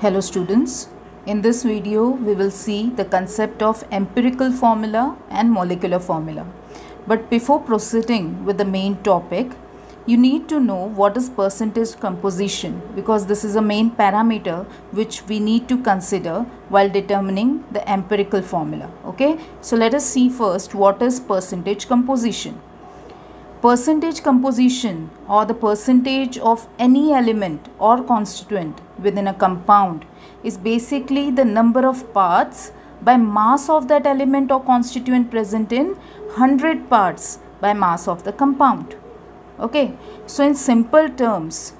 Hello students, in this video we will see the concept of empirical formula and molecular formula. But before proceeding with the main topic, you need to know what is percentage composition, because this is a main parameter which we need to consider while determining the empirical formula. Okay, so let us see first what is percentage composition. Percentage composition, or the percentage of any element or constituent within a compound, is basically the number of parts by mass of that element or constituent present in 100 parts by mass of the compound. Okay, so in simple terms,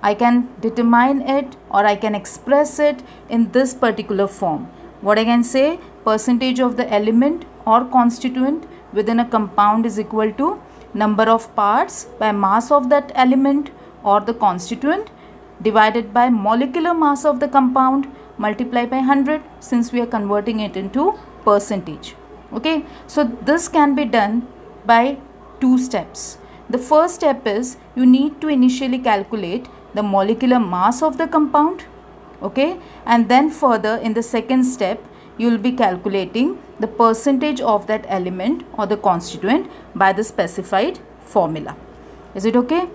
I can determine it or I can express it in this particular form. What I can say, percentage of the element or constituent within a compound is equal to number of parts by mass of that element or the constituent divided by molecular mass of the compound multiplied by 100, since we are converting it into percentage. Okay, so this can be done by two steps. The first step is you need to initially calculate the molecular mass of the compound, okay, and then further in the second step you will be calculating the percentage of that element or the constituent by the specified formula. Is it okay?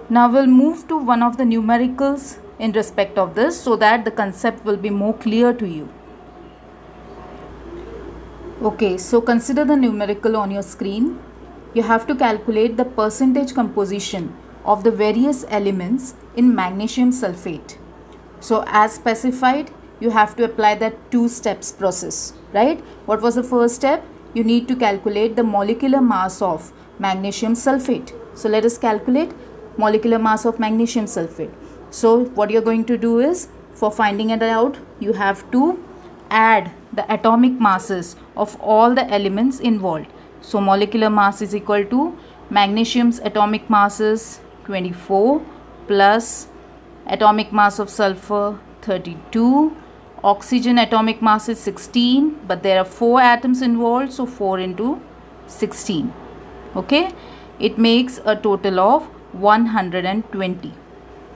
Now we'll move to one of the numericals in respect of this so that the concept will be more clear to you. Okay, so consider the numerical on your screen. You have to calculate the percentage composition of the various elements in magnesium sulfate. So as specified, you have to apply that two steps process, right? What was the first step? You need to calculate the molecular mass of magnesium sulfate. So let us calculate molecular mass of magnesium sulfate. So what you're going to do is, for finding it out, you have to add the atomic masses of all the elements involved. So molecular mass is equal to magnesium's atomic mass is 24 plus atomic mass of sulfur 32. Oxygen atomic mass is 16, but there are 4 atoms involved, so 4 into 16. Okay, it makes a total of 120.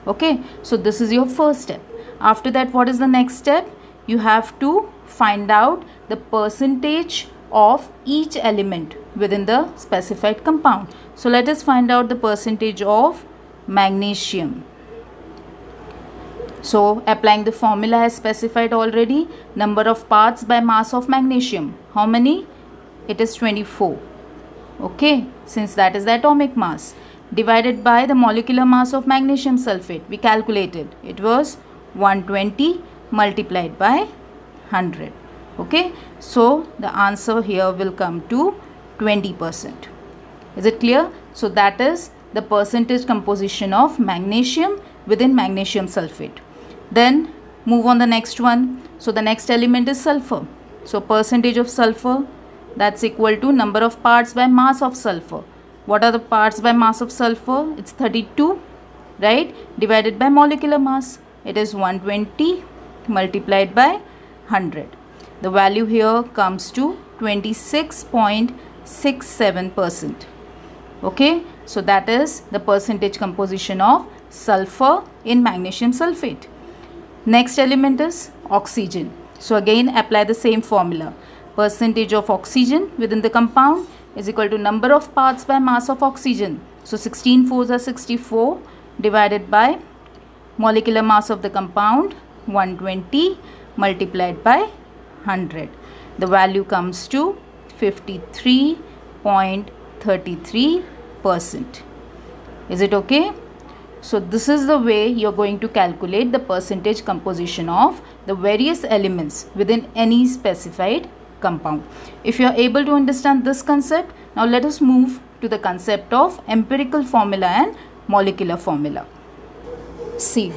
Okay, so this is your first step. After that, what is the next step? You have to find out the percentage of each element within the specified compound. So let us find out the percentage of magnesium. So applying the formula as specified already, number of parts by mass of magnesium. How many? It is 24. Okay, since that is the atomic mass. Divided by the molecular mass of magnesium sulfate. We calculated. It was 120 multiplied by 100. Okay, so the answer here will come to 20%. Is it clear? So that is the percentage composition of magnesium within magnesium sulfate. Then move on the next one. So the next element is sulfur. So percentage of sulfur, that's equal to number of parts by mass of sulfur. What are the parts by mass of sulfur? It's 32, right? Divided by molecular mass. It is 120 multiplied by 100. The value here comes to 26.67%. Okay, so that is the percentage composition of sulfur in magnesium sulfate. Next element is oxygen. So again apply the same formula. Percentage of oxygen within the compound is equal to number of parts by mass of oxygen. So 16 4s are 64 divided by molecular mass of the compound 120 multiplied by 100. The value comes to 53.33%. Is it okay? So this is the way you're going to calculate the percentage composition of the various elements within any specified compound. If you are able to understand this concept, now let us move to the concept of empirical formula and molecular formula. See,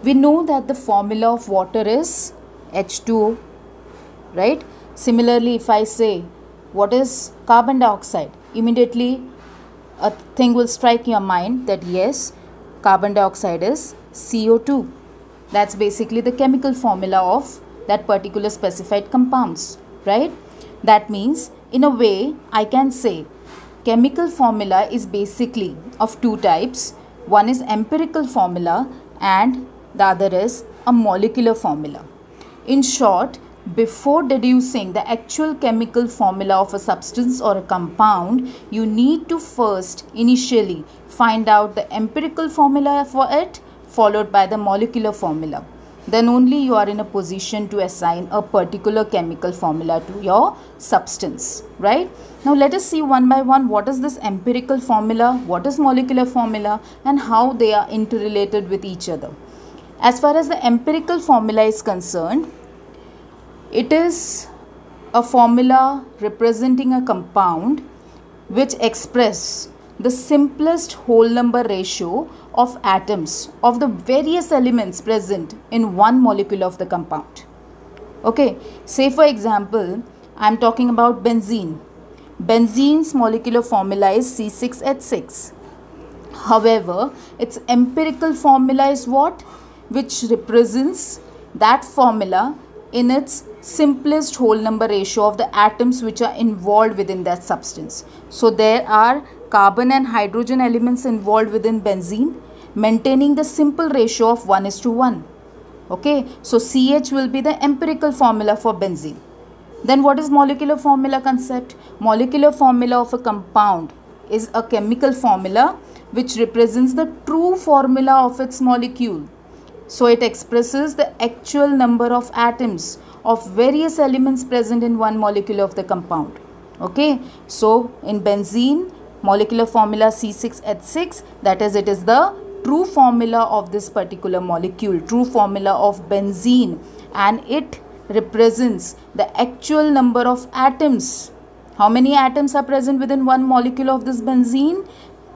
we know that the formula of water is H2O, right? Similarly, if I say what is carbon dioxide, immediately a thing will strike your mind that yes, carbon dioxide is CO2. That's basically the chemical formula of that particular specified compounds, right? That means in a way I can say chemical formula is basically of two types. One is empirical formula and the other is a molecular formula. In short, before deducing the actual chemical formula of a substance or a compound, you need to first initially find out the empirical formula for it, followed by the molecular formula. Then only you are in a position to assign a particular chemical formula to your substance, right? Now let us see one by one what is this empirical formula, what is molecular formula, and how they are interrelated with each other. As far as the empirical formula is concerned, it is a formula representing a compound which express the simplest whole number ratio of atoms of the various elements present in one molecule of the compound. Okay, say for example, I am talking about benzene. Benzene's molecular formula is C6H6. However, its empirical formula is what? Which represents that formula in its simplest whole number ratio of the atoms which are involved within that substance. So there are carbon and hydrogen elements involved within benzene, maintaining the simple ratio of 1:1. Okay, so CH will be the empirical formula for benzene. Then what is molecular formula concept? Molecular formula of a compound is a chemical formula which represents the true formula of its molecule. So it expresses the actual number of atoms of various elements present in one molecule of the compound. Okay, so in benzene, molecular formula C6H6, that is, it is the true formula of this particular molecule, true formula of benzene, and it represents the actual number of atoms. How many atoms are present within one molecule of this benzene?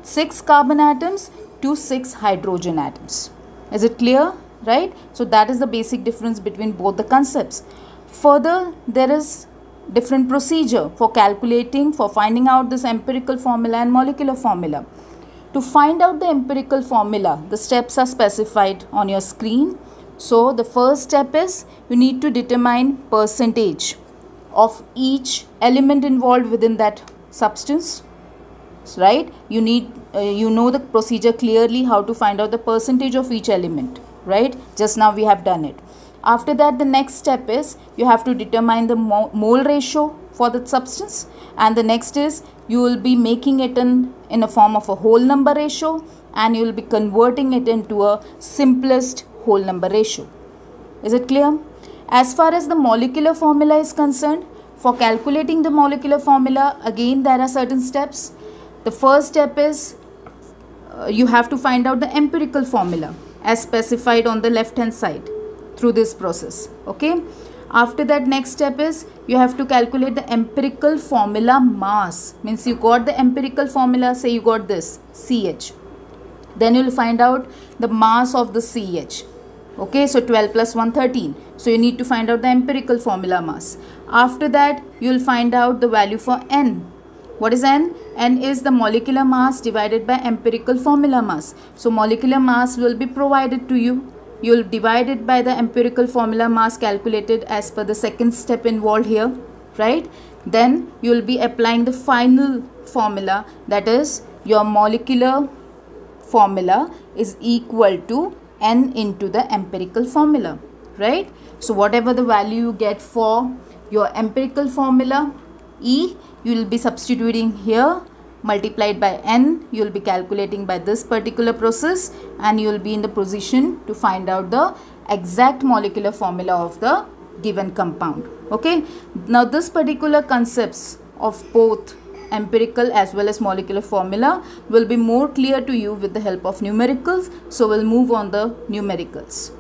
6 carbon atoms to 6 hydrogen atoms. Is it clear? Right? So that is the basic difference between both the concepts. Further, there is different procedure for calculating, for finding out this empirical formula and molecular formula. To find out the empirical formula, the steps are specified on your screen. So the first step is you need to determine percentage of each element involved within that substance. Right? You know the procedure clearly, how to find out the percentage of each element. Right? Just now we have done it. After that, the next step is you have to determine the mole ratio for the substance, and the next is you will be making it in a form of a whole number ratio, and you will be converting it into a simplest whole number ratio. Is it clear? As far as the molecular formula is concerned, for calculating the molecular formula, again there are certain steps. The first step is you have to find out the empirical formula as specified on the left hand side through this process. Okay. After that, next step is you have to calculate the empirical formula mass. Means you got the empirical formula, say you got this CH. Then you will find out the mass of the CH. Okay, so 12 plus 1, 13. So you need to find out the empirical formula mass. After that, you will find out the value for N. What is N? N is the molecular mass divided by empirical formula mass. So molecular mass will be provided to you. You will divide it by the empirical formula mass calculated as per the second step involved here, right? Then you will be applying the final formula, that is your molecular formula is equal to N into the empirical formula, right? So whatever the value you get for your empirical formula E, you will be substituting here, multiplied by N, you will be calculating by this particular process, and you will be in the position to find out the exact molecular formula of the given compound. Okay, now this particular concepts of both empirical as well as molecular formula will be more clear to you with the help of numericals. So we'll move on the numericals.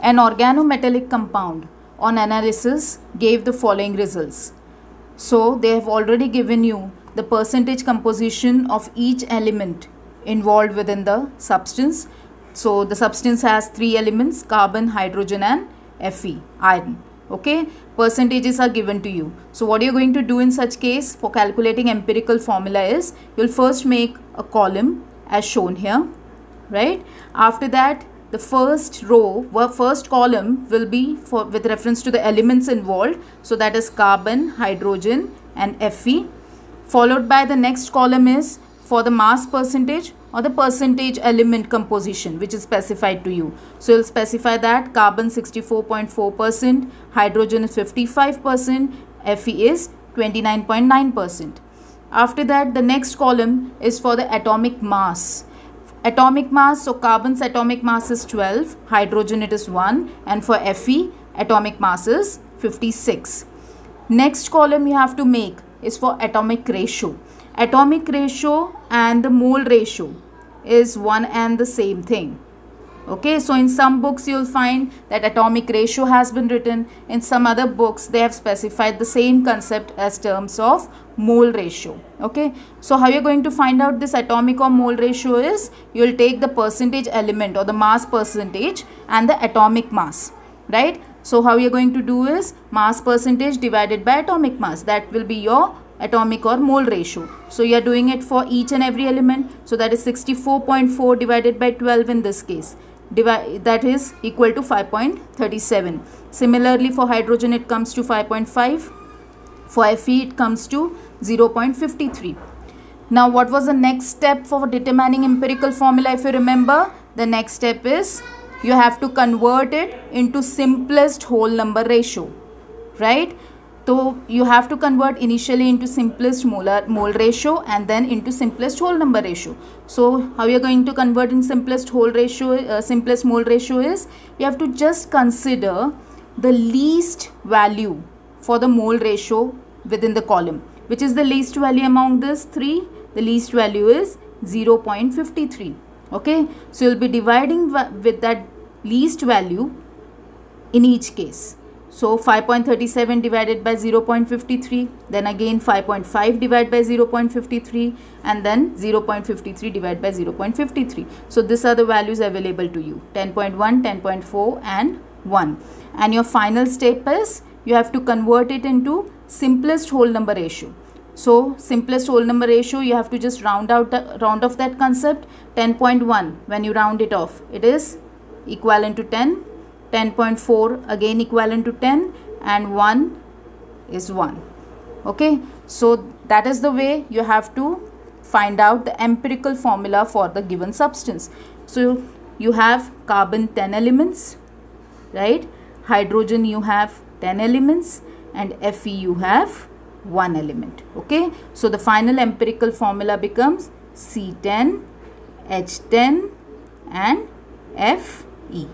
An organometallic compound on analysis gave the following results. So they have already given you the percentage composition of each element involved within the substance. So the substance has 3 elements: carbon, hydrogen and Fe, iron. Okay, percentages are given to you. So what you're going to do in such case for calculating empirical formula is you'll first make a column as shown here, right? After that, the first row, first column will be with reference to the elements involved. So that is carbon, hydrogen and Fe. Followed by the next column is for the mass percentage or the percentage element composition which is specified to you. So you'll specify that carbon 64.4%, hydrogen is 55%, Fe is 29.9%. After that, the next column is for the atomic mass. Atomic mass, so carbon's atomic mass is 12, hydrogen it is 1, and for Fe, atomic mass is 56. Next column you have to make is for atomic ratio. Atomic ratio and the mole ratio is one and the same thing. Okay, so in some books you will find that atomic ratio has been written. In some other books they have specified the same concept as terms of mole ratio. Okay, so how you are going to find out this atomic or mole ratio is, you will take the percentage element or the mass percentage and the atomic mass, right? So how you are going to do is mass percentage divided by atomic mass, that will be your atomic or mole ratio. So you are doing it for each and every element, so that is 64.4 divided by 12 in this case. That is equal to 5.37. Similarly for hydrogen it comes to 5.5. For Fe it comes to 0.53. Now what was the next step for determining empirical formula? If you remember, the next step is you have to convert it into simplest whole number ratio, right? So you have to convert initially into simplest mole ratio and then into simplest whole number ratio. So how you are going to convert in simplest whole ratio, simplest mole ratio is, you have to just consider the least value for the mole ratio within the column. Which is the least value among this three? The least value is 0.53. Okay, so you'll be dividing with that least value in each case. So 5.37 divided by 0.53, then again 5.5 divided by 0.53, and then 0.53 divided by 0.53. So these are the values available to you, 10.1, 10.4 and 1. And your final step is you have to convert it into simplest whole number ratio. So simplest whole number ratio, you have to just round off that concept. 10.1, when you round it off, it is equivalent to 10. 10.4 again equivalent to 10, and 1 is 1. Okay, so that is the way you have to find out the empirical formula for the given substance. So you have carbon 10 elements, right? Hydrogen you have 10 elements, and Fe you have 1 element. Okay, so the final empirical formula becomes C10, H10 and Fe.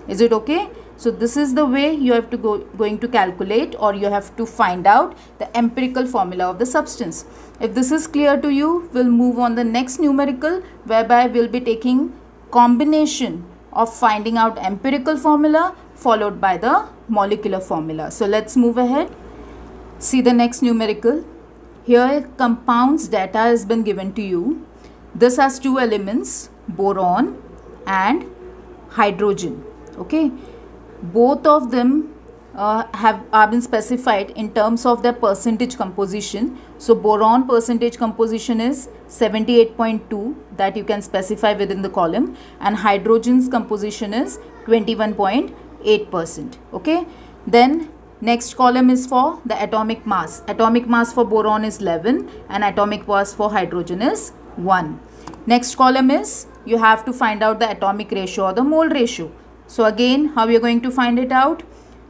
Is it okay? So this is the way you have to going to calculate, or you have to find out the empirical formula of the substance. If this is clear to you, we'll move on the next numerical, whereby we'll be taking combination of finding out empirical formula followed by the molecular formula. So let's move ahead. See the next numerical. Here compounds data has been given to you. This has two elements, boron and hydrogen. Okay, both of them have been specified in terms of their percentage composition. So boron percentage composition is 78.2, that you can specify within the column, and hydrogen's composition is 21.8%. okay, then next column is for the atomic mass. Atomic mass for boron is 11 and atomic mass for hydrogen is 1. Next column is you have to find out the atomic ratio or the mole ratio. So again, how you are going to find it out?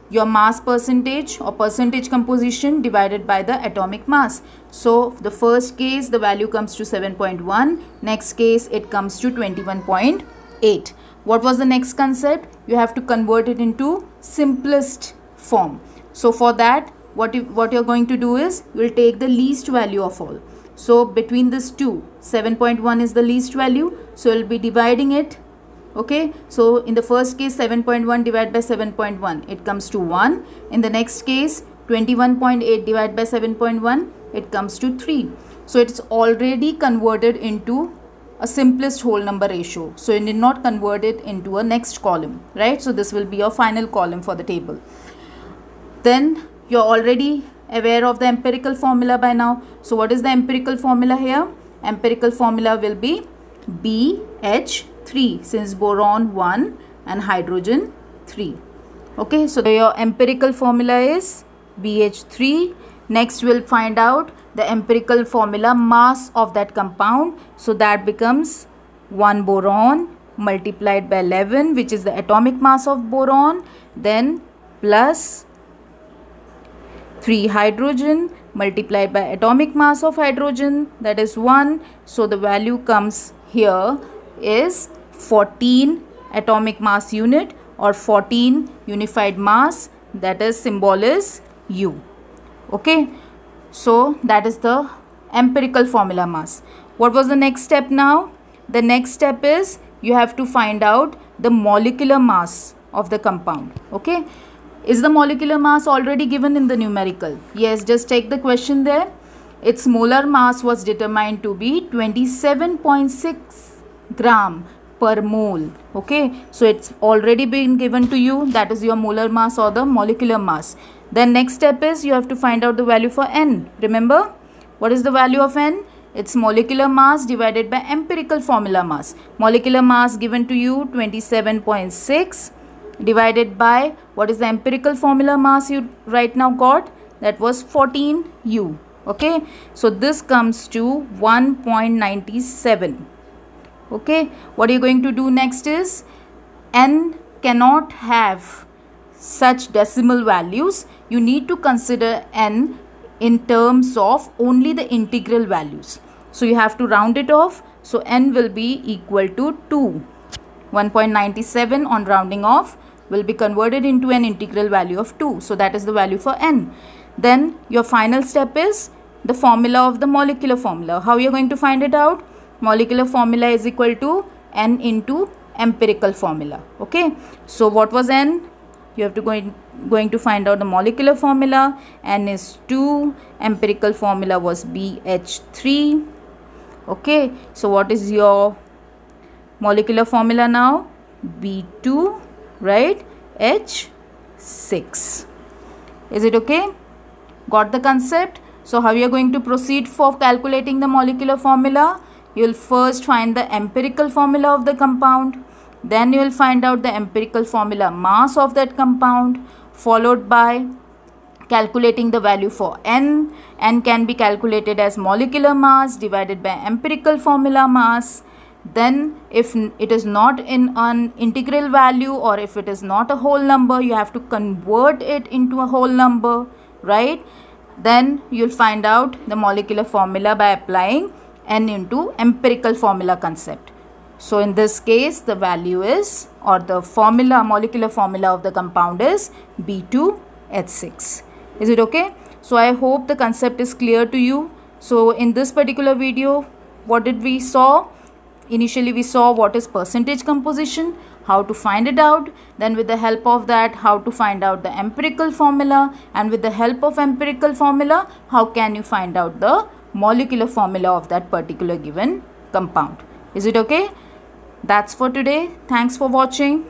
Your mass percentage or percentage composition divided by the atomic mass. So the first case the value comes to 7.1, next case it comes to 21.8. What was the next concept? You have to convert it into simplest form. So for that, what you're going to do is you will take the least value of all. So between these two, 7.1 is the least value, so you'll be dividing it. Okay, so in the first case 7.1 divided by 7.1, it comes to 1. In the next case 21.8 divided by 7.1, it comes to 3. So it's already converted into a simplest whole number ratio. So you need not convert it into a next column, right? So this will be your final column for the table. Then you're already aware of the empirical formula by now. So what is the empirical formula here? Empirical formula will be BH3, since boron 1 and hydrogen 3. Okay, so your empirical formula is BH3. Next we'll find out the empirical formula mass of that compound. So that becomes 1 boron multiplied by 11, which is the atomic mass of boron, then plus 3 hydrogen multiplied by atomic mass of hydrogen, that is 1. So the value comes here is 14 atomic mass unit or 14 unified mass, that is symbol is U. Okay, so that is the empirical formula mass. What was the next step now? The next step is you have to find out the molecular mass of the compound. Okay, is the molecular mass already given in the numerical? Yes, just take the question there. Its molar mass was determined to be 27.6 gram per mole. Okay, so it's already been given to you. That is your molar mass or the molecular mass. Then next step is you have to find out the value for N. Remember, what is the value of N? It's molecular mass divided by empirical formula mass. Molecular mass given to you 27.6 divided by what is the empirical formula mass you right now got? That was 14 U. Okay, so this comes to 1.97. Okay, what are you going to do next is, N cannot have such decimal values. You need to consider N in terms of only the integral values. So you have to round it off. So N will be equal to 2. 1.97 on rounding off will be converted into an integral value of 2. So that is the value for N. Then your final step is the formula of the molecular formula. How you are going to find it out? Molecular formula is equal to N into empirical formula. Okay, so what was N? You have to going to find out the molecular formula. N is 2, empirical formula was BH3. Okay, so what is your molecular formula now? B2, right? H6. Is it okay? Got the concept? So how you are going to proceed for calculating the molecular formula? You will first find the empirical formula of the compound. Then you will find out the empirical formula mass of that compound, followed by calculating the value for N. N can be calculated as molecular mass divided by empirical formula mass. Then if it is not in an integral value or if it is not a whole number, you have to convert it into a whole number, right? Then you will find out the molecular formula by applying N into empirical formula concept. So in this case, the value is, or the formula, molecular formula of the compound is B2H6. Is it okay? So I hope the concept is clear to you. So in this particular video, what did we saw? Initially we saw what is percentage composition, how to find it out. Then with the help of that, how to find out the empirical formula. And with the help of empirical formula, how can you find out the molecular formula of that particular given compound. Is it okay? That's for today. Thanks for watching.